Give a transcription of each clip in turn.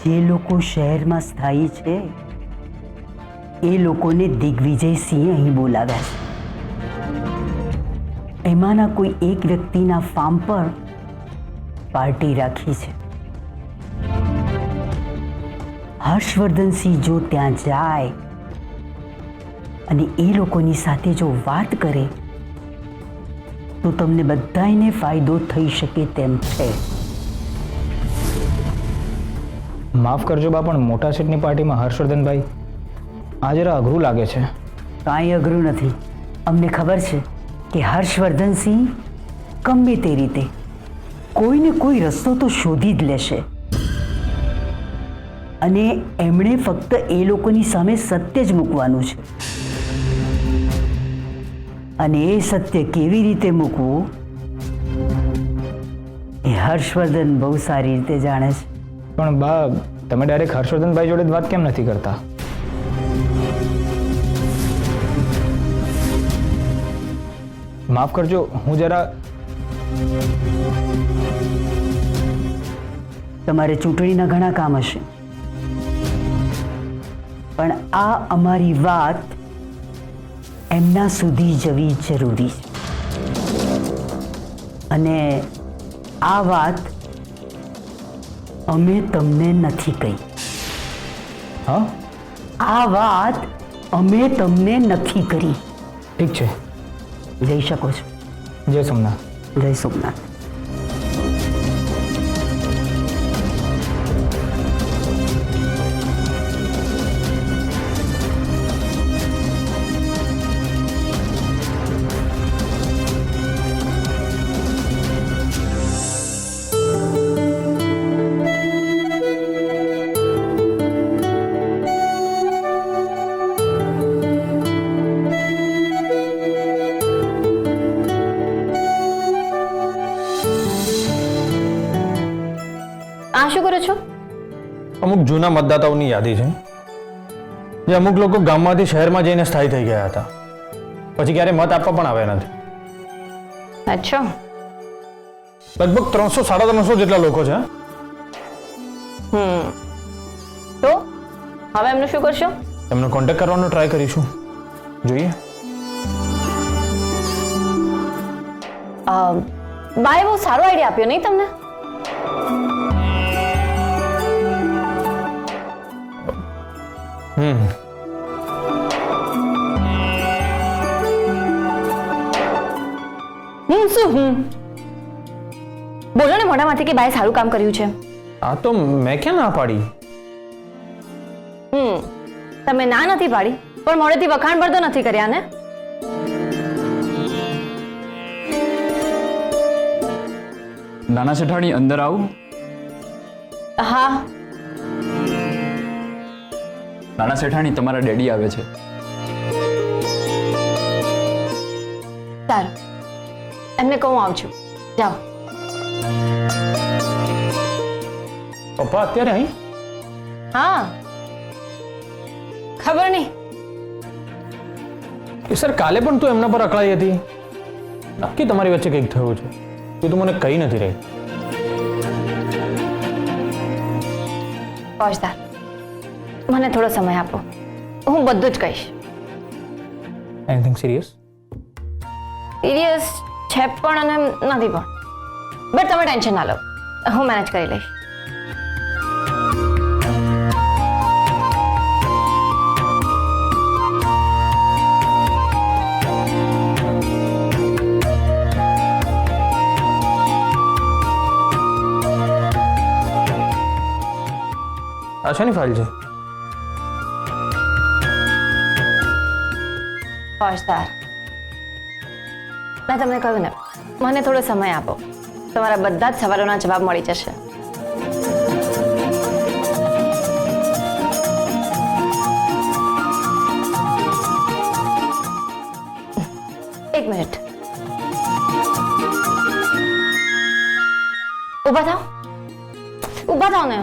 જે લોકો શહેરમાં સ્થાયી છે એ લોકોને દિગ્વિજયસિંહે અહીં બોલાવ્યા છે। એમાંના કોઈ એક વ્યક્તિના ફાર્મ પર પાર્ટી રાખી છે। હર્ષવર્ધનસિંહ જો ત્યાં જાય અને એ લોકોની સાથે જો વાત કરે તો તમને બધાયને ફાયદો થઈ શકે તેમ છે। માફ કરજો બા, પણ મોટા શેઠની પાર્ટીમાં હર્ષવર્ધનભાઈ આ જરા અઘરું લાગે છે। કાંઈ અઘરું નથી। અમને ખબર છે કે હર્ષવર્ધનસિંહ ગમે તે રીતે કોઈને કોઈ રસ્તો તો શોધી જ લેશે અને એમણે ફક્ત એ લોકોની સામે સત્ય જ મૂકવાનું છે અને એ સત્ય કેવી રીતે મૂકવું એ હર્ષવર્ધન બહુ સારી રીતે જાણે છે। પણ બા, તમે ડાયરેક્ટ હર્ષવર્ધનભાઈ જોડે જ વાત કેમ નથી કરતા? માફ કરજો, હું જરા તમારે ચૂંટણીના ઘણા કામ હશે, પણ આ અમારી વાત એમના સુધી જવી જરૂરી છે અને આ વાત અમે તમને નથી કહી। હા, આ વાત અમે તમને નથી કરી। ઠીક છે, જઈ શકો છો। જય સોમનાથ। જય સોમનાથ। આ શું કરો છો? અમુક જૂના મતદાતાઓની યાદી છે જે અમુક લોકો ગામમાંથી શહેરમાં જઈને સ્થાયી થઈ ગયા હતા, પછી ક્યારે મત આપવા પણ આવ્યા નથી। અચ્છા, લગભગ 300-350 જેટલા લોકો છે। તો હવે એમનું શું કરશો? એમને કોન્ટેક્ટ કરવાનો ટ્રાય કરીશું, જોઈએ। બાએ બહુ સારો આઈડિયા આપ્યો નહીં તમને? શું બોલો ને મોઢામાંથી કે બાએ સારું કામ કર્યું છે। આ તો મેં ક્યાં ના પાડી? તમે ના નથી પાડી, પણ મોઢેથી વખાણ પર તો નથી કર્યા ને? નાના શેઠાણી, અંદર આવું? હા। નાના શેઠાણી, તમારા ડેડી આવે છે। સારું, એમને કહું આવું છું, જાઓ। પપ્પા અત્યારે અહીં? હા, ખબર નહીં। કે સર, કાલે પણ તું એમના પર અકળાઈ હતી। નક્કી તમારી વચ્ચે કંઈક થયું છે, તું તો મને કહી નથી રહી। પહોંચતા મને થોડો સમય આપો, હું બધું જ કહીશ। Anything serious? સિરિયસ છે પણ અને નથી પણ, બટ તમે ટેન્શન ના લો, હું મેનેજ કરી લઈશ। આ શેની ફાઇલ છે? પહોંચતા મેં તમને કહ્યું ને, મને થોડો સમય આપો, તમારા બધા જ સવાલોના જવાબ મળી જશે। એક મિનિટ, ઊભા થાઓ, ઊભા થાઓ ને।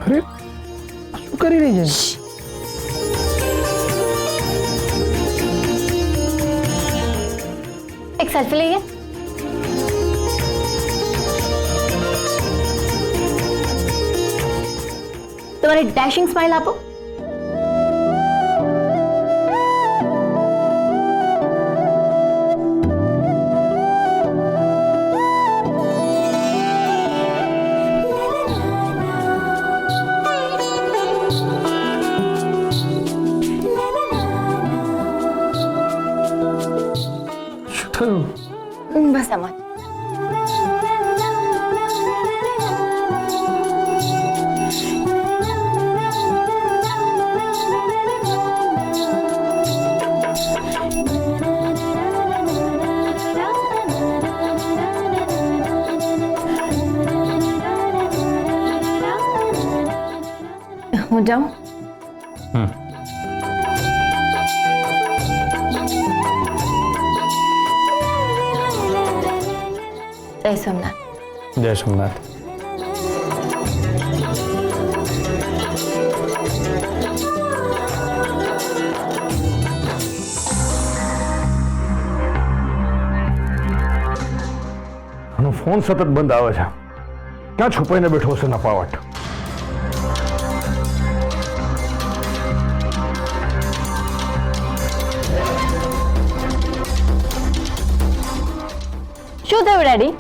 અરે, શું કરી રહી છે? એક સેલ્ફી લઈએ। તમારી ડેશિંગ સ્માઇલ આપો. શું થયું? બસ એમ જ. હું જાઉં? જય સોમનાથ. જય સોમનાથ. આનો ફોન સતત બંધ આવે છે. ક્યાં છુપાઈને બેઠો છે નપાવટ? શું થયું ડેડી?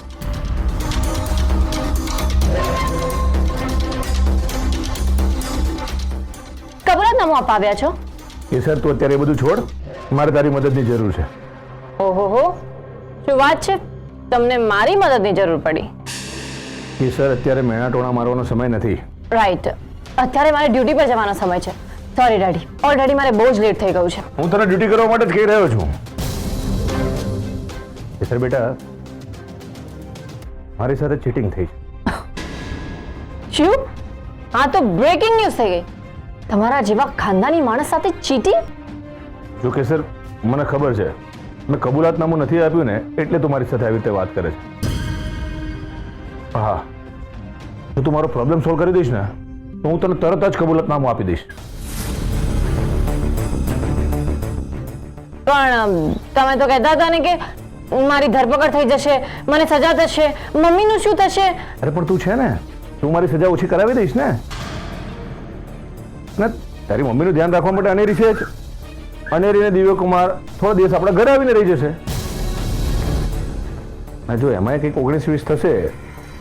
કબૂલાતનામું અપાવ્યા છો? એ સર તું અત્યારે એ બધું છોડ, મારે તારી મદદની જરૂર છે. ઓહો, શું વાત છે? તમને મારી મદદની જરૂર પડી? એ સર અત્યારે મેણાટોણા મારવાનો સમય નથી. રાઈટ, અત્યારે મારે ડ્યુટી પર જવાનો સમય છે. સોરી ડેડી, ઓલરેડી મારે બહુ જ લેટ થઈ ગયું છે. હું તને ડ્યુટી કરવા માટે જ કહી રહ્યો છું. એ સર બેટા, મારી સાથે ચીટિંગ થઈ છે. શું? આ તો બ્રેકિંગ ન્યૂઝ થઈ ગઈ. તમારા જેવા ખાનદાની માણસ સાથે ચીટિંગ? જો કે સર, મને ખબર છે મેં કબૂલાતનામું નથી આપ્યું ને, એટલે તું મારી સાથે આવી રીતે વાત કરે છે. હા, જો તું મારો પ્રોબ્લેમ સોલ્વ કરી દઈશ ને, તો હું તને તરત જ કબૂલાતનામું આપી દઈશ. પણ તમે તો કહેતા હતા ને કે મારી ધરપકડ થઈ જશે, મને સજા થશે, મમ્મીનું શું થશે? અરે પણ તું છે ને, તું મારી સજા ઓછી કરાવી દઈશ ને. ને તારી મમ્મીનું ધ્યાન રાખવા માટે અનેરી છે જ. અનેરી ને દિવ્ય કુમાર થોડા દિવસ આપણા ઘરે આવીને રહી જશે. અને જો એમાં કંઈક 19-20 થશે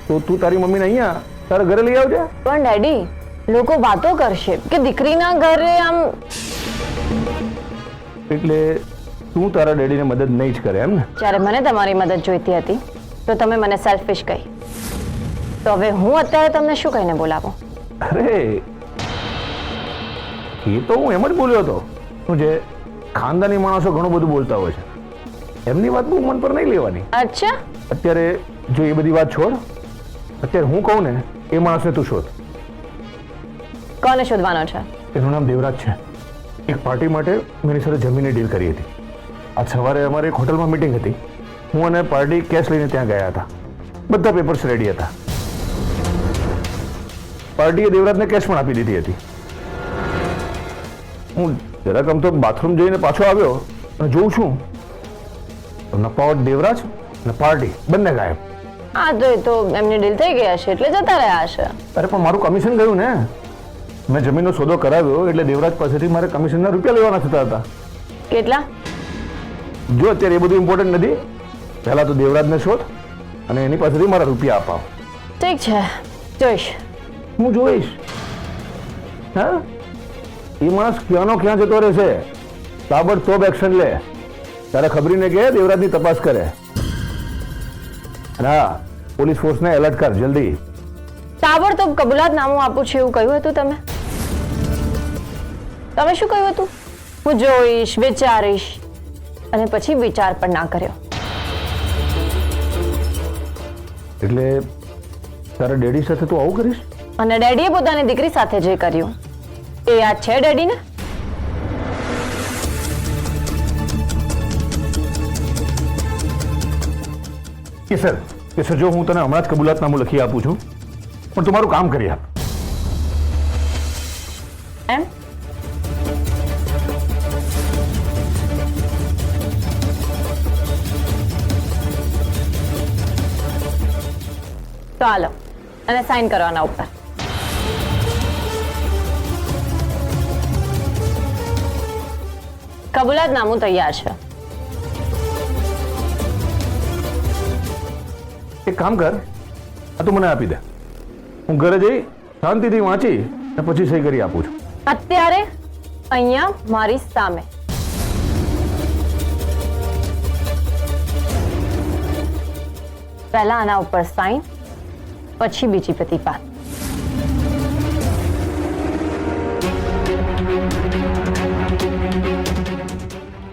તો તું તારી મમ્મીને અહીંયા તારા ઘરે લઈ આવજે. પણ ડેડી, લોકો વાતો કરશે કે દીકરીના ઘરે આમ. એટલે તું તારા ડેડીને મદદ નહીં જ કરે એમ ને? જ્યારે મને તમારી મદદ જોઈતી હતી તો તમે મને સેલ્ફિશ કહી. તો હવે હું અત્યારે તમને શું કહીને બોલાવું? અરે એ તો હું એમ જ બોલ્યો હતો. શું છે, ખાનદાની માણસો ઘણું બધું બોલતા હોય છે, એમની વાત બહુ મન પર નહીં લેવાની. અચ્છા, અત્યારે જો એ બધી વાત છોડ, અત્યારે હું કહું ને એ માણસને તું શોધ. કોને શોધવાનો છે? એનું નામ દેવરાજ છે. એક પાર્ટી માટે મેં એની સાથે જમીનની ડીલ કરી હતી. આજ સવારે અમારે એક હોટલમાં મીટિંગ હતી. હું અને પાર્ટી કેશ લઈને ત્યાં ગયા હતા. બધા પેપર્સ રેડી હતા. પાર્ટીએ દેવરાજને કેશ પણ આપી દીધી હતી. હું જરાક આમ તો બાથરૂમ જઈને પાછો આવ્યો અને જોઉં છું તો નપાવટ દેવરાજ અને પાર્ટી બંને ગાયબ. હા, તો એ તો એમની ડીલ થઈ ગઈ હશે એટલે જતા રહ્યા હશે. અરે પણ મારું કમિશન ગયું ને. મેં જમીનનો સોદો કરાવ્યો એટલે દેવરાજ પાસેથી મારે કમિશનના રૂપિયા લેવાના થતા હતા. કેટલા? જો અત્યારે એ બધું ઇમ્પોર્ટન્ટ નથી. પહેલા તો દેવરાજને શોધ અને એની પાસેથી મારા રૂપિયા અપાવ. ઠીક છે, જોઈશ. હું જોઈશ. હા, એ માણસ ક્યાંનો ક્યાં જતો રહેશે. તાબડતોબ એક્શન લે. તારે ખબરીને કે દેવરાજની તપાસ કરે. હા, પોલીસ ફોર્સને એલર્ટ કર જલ્દી. તાબડતોબ કબૂલાતનામું આપું છું એવું કહ્યું હતું તમે? તમે શું કહ્યું હતું? હું જોઈશ, વિચારીશ, અને પછી વિચાર પણ ના કર્યો. એટલે તારા ડેડી સાથે તું આવું કરીશ? અને ડેડીએ પોતાની દીકરી સાથે જે કર્યું એ યાદ છે ડેડીને? કે સર જો હું તને હમણાં જ કબૂલાતનામું લખી આપું છું, પણ તું મારું કામ કરી આપ. એમ? તો હાલો, અને સાઇન કરવાના ઉપર. કબૂલાતનામું તૈયાર છે. એક કામ કર, આ તું મને આપી દે, હું ઘરે જઈ શાંતિથી વાંચી અને પછી સહી કરી આપું છું. અત્યારે અહીંયા મારી સામે. પહેલા આના ઉપર સાઈન, પછી બીજી પ્રતિપાદ.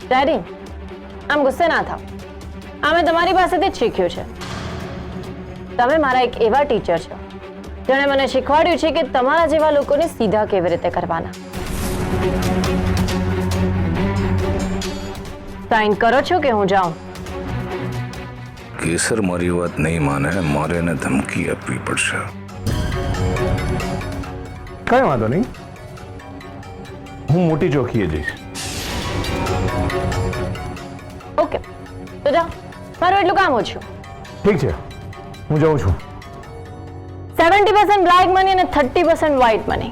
ડેડી, આમ ગુસ્સે ના થાવ. આ મેં તમારી પાસેથી જ શીખ્યું છે. તમે મારા એક એવા ટીચર છો જેણે મને શીખવાડ્યું છે કે તમારા જેવા લોકોને સીધા કેવી રીતે કરવાના. સાઈન કરો છો કે હું જાઉં? કેસર મારી વાત નહીં માને, મારે એને ધમકી આપવી પડશે. કઈ વાંધો નહીં, હું મોટી ચોકીએ જઈશ. ઓકે, તો જાઓ, મારું એટલું કામ ઓછું. ઠીક છે, હું જાઉં છું. 70% બ્લેક મની અને 30% વ્હાઇટ મની.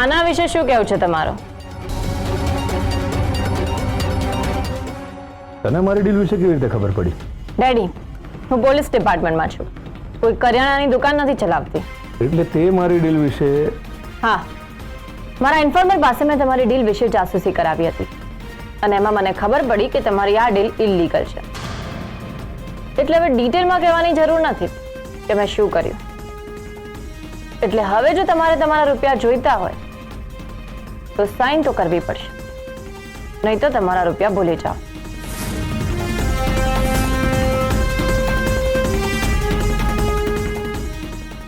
આના વિશે શું કહેવું છે તમારું? તને મારી ડીલ વિશે કેવી રીતે ખબર પડી? ડેડી, હું પોલીસ ડિપાર્ટમેન્ટમાં છું, કોઈ કરિયાણાની દુકાન નથી ચલાવતી. એટલે તે મારી ડીલ વિશે? હા, મારા ઇન્ફોર્મર પાસે મેં તમારી ડીલ વિશે જાસૂસી કરાવી હતી અને એમાં મને ખબર પડી કે તમારી આ ડીલ ઇલીગલ છે. એટલે હવે ડિટેલમાં કહેવાની જરૂર નથી કે મેં શું કર્યું. એટલે હવે જો તમારે તમારા રૂપિયા જોઈતા હોય તો સાઈન તો કરવી પડશે, નહીં તો તમારા રૂપિયા ભૂલી જાઓ.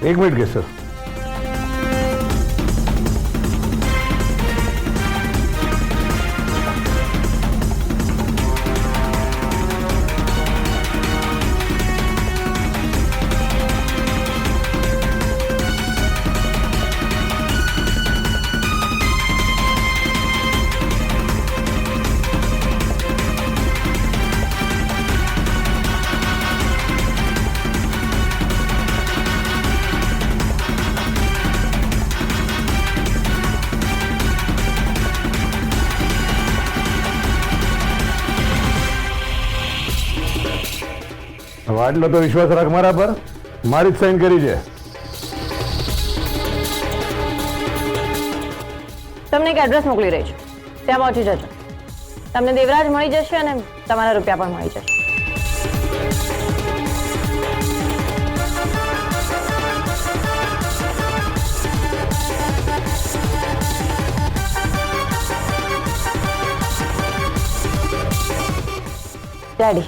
એક મિનિટ કે સર. આટલો તો વિશ્વાસ રાખ મારા પર, મારી જ સાઈન કરી છે. તમને એક એડ્રેસ મોકલી રહી છું, ત્યાં પહોંચી જજો. તમને દેવરાજ મળી જશે અને તમારા રૂપિયા પણ મળી જશે. ડેડી,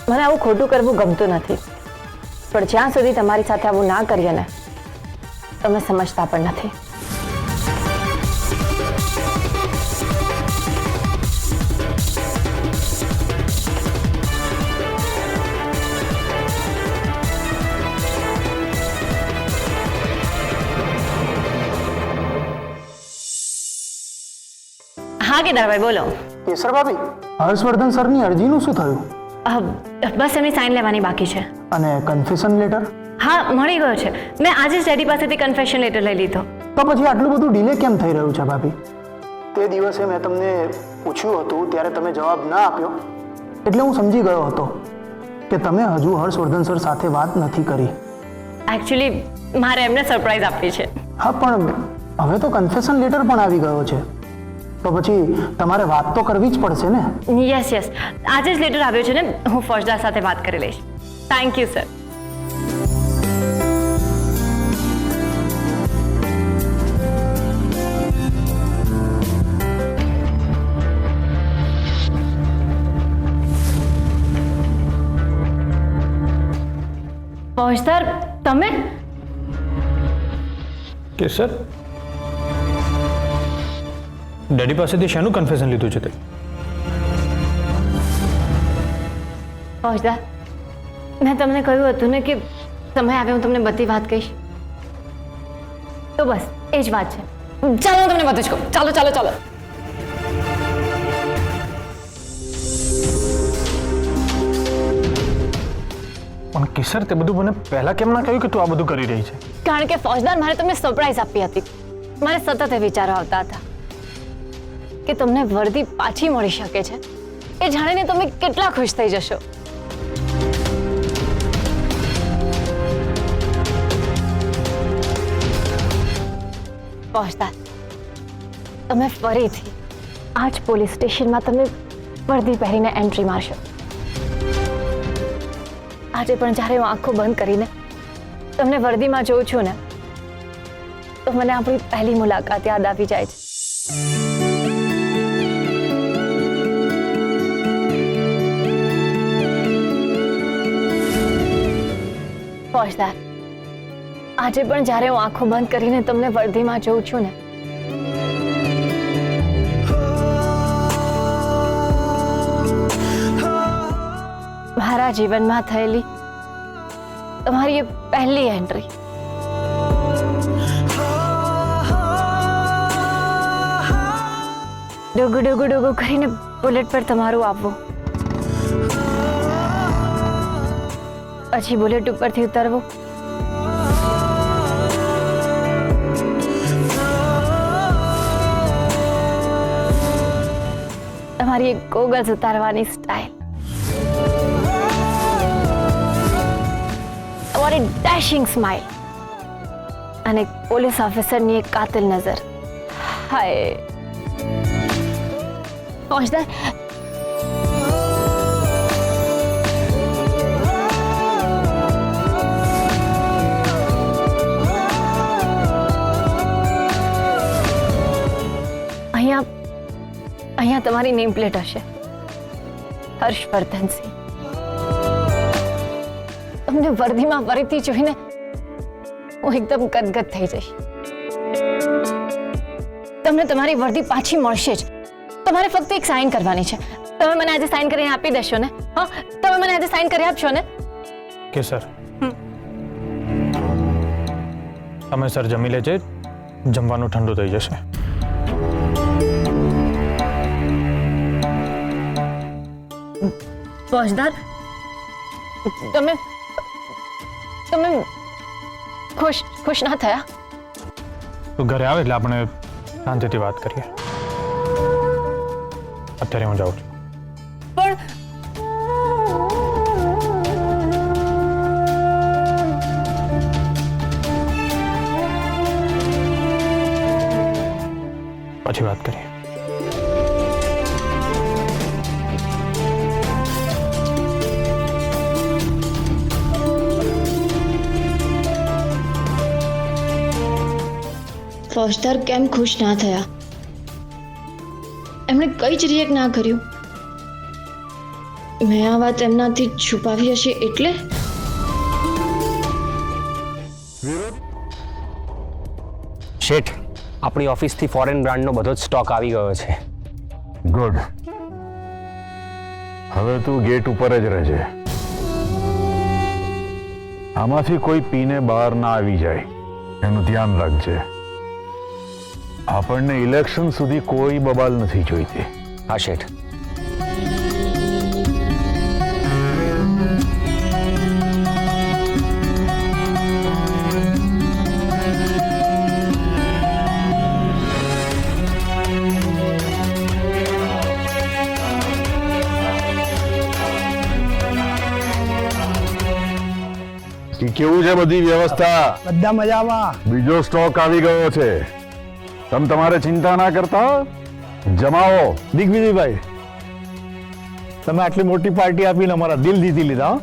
મને આવું ખોટું કરવું ગમતું નથી, પણ જ્યાં સુધી તમારી સાથે આવું ના કરીએ ને, તમે સમજતા પણ નથી. હા કેદારભાઈ, બોલો. કેસર ભાભી, હર્ષવર્ધન સરની અરજીનું શું થયું? બસ એમની સાઈન લેવાની બાકી છે. અને કન્ફેશન લેટર? હા, મળી ગયો છે. મેં આજે જ ડેડી પાસેથી કન્ફેશન લેટર લઈ લીધો. તો પછી આટલું બધું ડિલે કેમ થઈ રહ્યું છે ભાભી? તે દિવસે મેં તમને પૂછ્યું હતું ત્યારે તમે જવાબ ના આપ્યો, એટલે હું સમજી ગયો હતો કે તમે હજુ હર્ષવર્ધન સર સાથે વાત નથી કરી. એકચ્યુઅલી મારે એમને સરપ્રાઈઝ આપવી છે. હા, પણ હવે તો કન્ફેશન લેટર પણ આવી ગયો છે, તો પછી તમારે વાત તો કરવી જ પડશે ને? યસ યસ, આજે જ લેટર આવ્યો છે ને, હું ફોજદાર સાથે વાત કરી લઈશ. Thank you sir. ફોજદાર, તમે? કે સર, ડેડી પાસેથી શાનું કન્ફેશન લીધું છે તે? ફોજદાર, મેં તમને કહ્યું હતું ને કે સમય આવે હું તમને બધી વાત કહીશ, તો બસ એ જ વાત છે. ચાલો હું તમને બધું જ કહું. ચાલો ચાલો ચાલો. પણ કિશોર તે બધું મને પહેલા કેમ ના કહ્યું કે તું આ બધું કરી રહી છે? કારણ કે ફોજદાર, મારે તમને સરપ્રાઈઝ આપી હતી. મારે સતત એ વિચારો આવતા હતા કે તમને વર્દી પાછી મળી શકે છે. એ જાણીને તમે કેટલા ખુશ થઈ જશો. ફોજદાર, તમે ફરીથી આ જ પોલીસ સ્ટેશનમાં તમે વર્દી પહેરીને એન્ટ્રી મારશો. આજે પણ જ્યારે હું આંખો બંધ કરીને તમને વર્દીમાં જોઉં છું ને, તો મને આપણી પહેલી મુલાકાત યાદ આવી જાય છે. ફોજદાર, આજે પણ જ્યારે હું આંખો બંધ કરીને તમને વર્દીમાં જોઉં છું ને, મારા જીવનમાં થયેલી તમારી એ પહેલી એન્ટ્રી, ડોગુ ડોગુ ડોગુ કરીને બુલેટ પર તમારું આવવું, પછી બુલેટ ઉપરથી ઉતરવું, તમારી એક ગોગલ્સ ઉતારવાની સ્ટાઇલ, તમારી ડેશિંગ સ્માઇલ અને પોલીસ ઓફિસરની એક કાતિલ નજર. હાય ફોજદાર, અહીંયા તમારી નેમ પ્લેટ હશે, હર્ષવર્ધનસિંહ. તમને વર્દીમાં ફરીથી જોઈને હું એકદમ ગદગદ થઈ જઈશ. તમને તમારી વર્દી પાછી મળશે જ. તમારે ફક્ત એક સાઇન કરવાની છે. તમે મને આજે સાઇન કરીને આપી દેશો ને? હા, તમે મને આજે સાઇન કરી આપશો ને? કિશોર, તમે સર જમી લેજે, જમવાનું ઠંડુ થઈ જશે. ફોજદાર, તમે ખુશ ના થયા? તું ઘરે આવે એટલે આપણે શાંતિથી વાત કરીએ. અત્યારે હું જાઉં છું. પણ પછી વાત કરીએ. ફોજદાર કેમ ખુશ ના થયા? એમણે કઈ જ રિએક્ટ ના કર્યું? મેં આ વાત એમનાથી છુપાવી હશે એટલે? શેઠ, આપણી ઓફિસથી ફોરેન બ્રાન્ડનો બધો જ સ્ટોક આવી ગયો છે. ગુડ. હવે તું ગેટ ઉપર જ રહેજે. આમાંથી કોઈ પીને બહાર ના આવી જાય એનું ધ્યાન રાખજે. આપણને ઇલેક્શન સુધી કોઈ બબાલ નથી જોઈતી. હા શેઠ. કેવું છે બધી વ્યવસ્થા? બધા મજામાં. બીજો સ્ટોક આવી ગયો છે. તમે તમારે ચિંતા ના કરતા, જમાવો. દિગ્વિજયભાઈ, તમે આટલી મોટી પાર્ટી આપીને અમારા દિલ જીતી લીધા.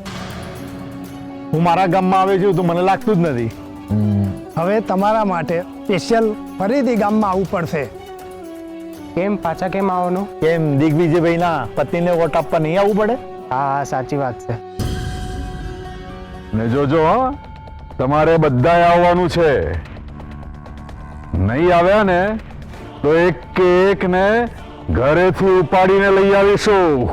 હું મારા ગામમાં આવે છું તો મને લાગતું જ નથી. હવે તમારા માટે સ્પેશિયલ ફરીથી ગામમાં આવવું પડશે. કેમ પાછા કેમ આવવાનું? કેમ દિગ્વિજયભાઈના પત્નીને વોટ આપવા નહીં આવવું પડે? હા, સાચી વાત છે. ને જોજો, હા, તમારે બધાએ આવવાનું છે. નહીં આવ્યા ને તો એક કે એક ને ઘરેથી ઉપાડીને લઈ આવીશું.